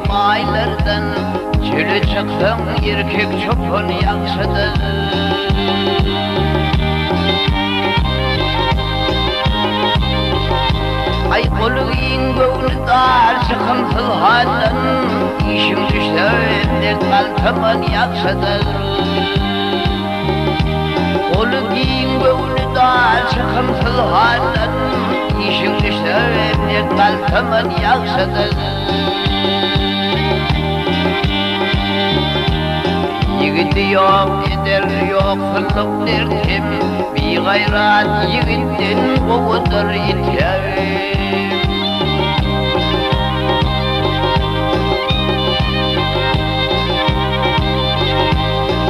baylardan çile çıksın erkek çoban yaxşıdır. Ay kolu giyin göğünü dar sıkıntılı halden işim düştü evde kaltaman yaxşıdır. Kolu giyin göğünü dar sıkıntılı halden işim düştü evde kaltaman yaxşıdır. Yigiti yok eder yok fırlık derdim, bir gayrat yigitten kovudur iter.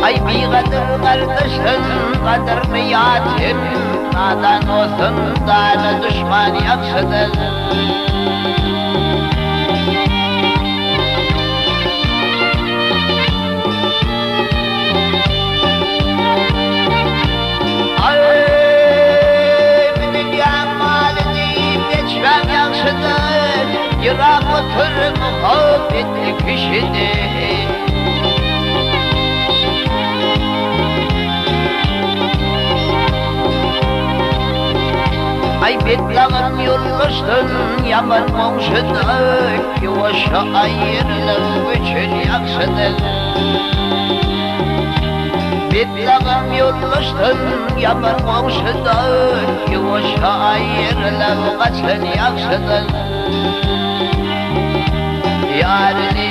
Ay bir kadar kardeşin kadar mı yatim, nadan olsun dana düşman yaxşıdır. Ay bir dünya malı deyip geçmem yaxşıdır, yırak otur muhabbetli kişidir. Ay betlağım yollaştın yaman komşudur, yuvaşa ayrılık için yaxşıdır. Betlağım yollaştın yaman komşudur, yuvaşa ayrılık için yaxşıdır. Yarını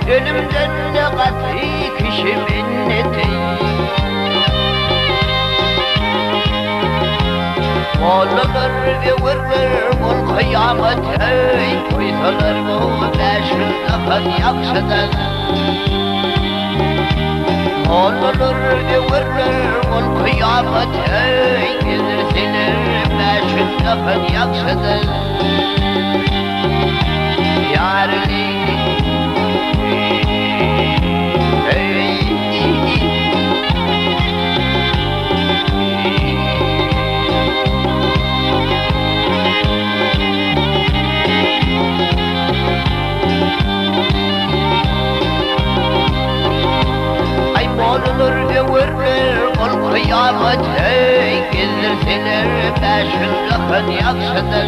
ölümden ne katı kişi minneti. Oğlanır ve vurur ol kıyamete, koysalar bu meşhurdan yaxşıdır. Oğlanır ve vurur ol kıyamete, gezirsiler meşhurdan yaxşıdır. Yarını olur ve vurur ol kıyamete, gezirseler meşhurdan yaxşıdır.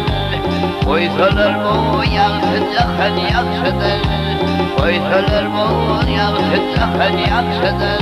Koysalar bu yaxşıdan yaxşıdır, koysalar bu yaxşıdan yaxşıdır.